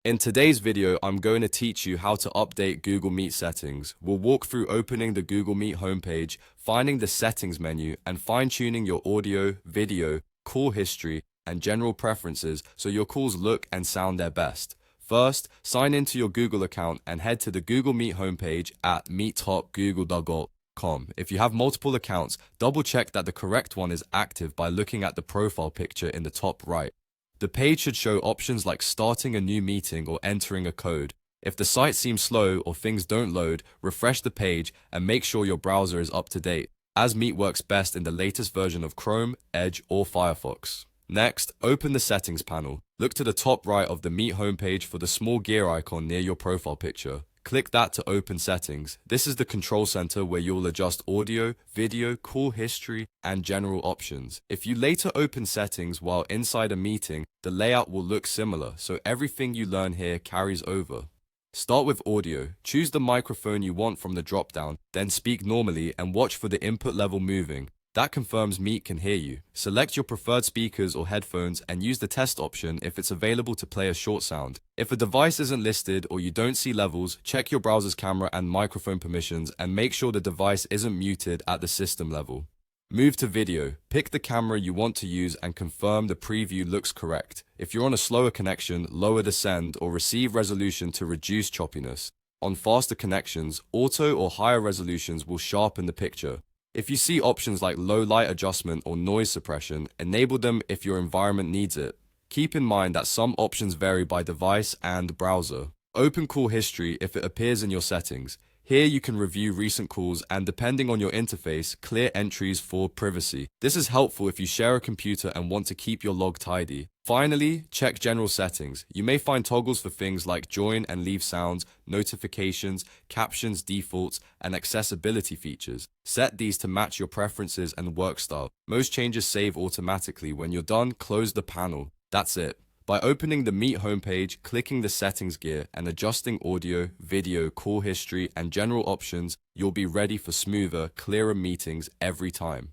In today's video, I'm going to teach you how to update Google Meet settings. We'll walk through opening the Google Meet homepage, finding the settings menu, and fine-tuning your audio, video, call history, and general preferences so your calls look and sound their best. First, sign into your Google account and head to the Google Meet homepage at meet.google.com. If you have multiple accounts, double check that the correct one is active by looking at the profile picture in the top right. The page should show options like starting a new meeting or entering a code. If the site seems slow or things don't load, refresh the page and make sure your browser is up to date, as Meet works best in the latest version of Chrome, Edge, or Firefox. Next, open the settings panel. Look to the top right of the Meet homepage for the small gear icon near your profile picture. Click that to open settings. This is the control center where you'll adjust audio, video, call history, and general options. If you later open settings while inside a meeting, the layout will look similar, so everything you learn here carries over. Start with audio. Choose the microphone you want from the drop-down, then speak normally and watch for the input level moving. That confirms Meet can hear you. Select your preferred speakers or headphones and use the test option if it's available to play a short sound. If a device isn't listed or you don't see levels, check your browser's camera and microphone permissions and make sure the device isn't muted at the system level. Move to video. Pick the camera you want to use and confirm the preview looks correct. If you're on a slower connection, lower the send or receive resolution to reduce choppiness. On faster connections, auto or higher resolutions will sharpen the picture. If you see options like low light adjustment or noise suppression, enable them if your environment needs it. Keep in mind that some options vary by device and browser. Open call history if it appears in your settings. Here you can review recent calls and, depending on your interface, clear entries for privacy. This is helpful if you share a computer and want to keep your log tidy. Finally, check general settings. You may find toggles for things like join and leave sounds, notifications, captions, defaults, and accessibility features. Set these to match your preferences and work style. Most changes save automatically. When you're done, close the panel. That's it. By opening the Meet homepage, clicking the settings gear, and adjusting audio, video, call history, and general options, you'll be ready for smoother, clearer meetings every time.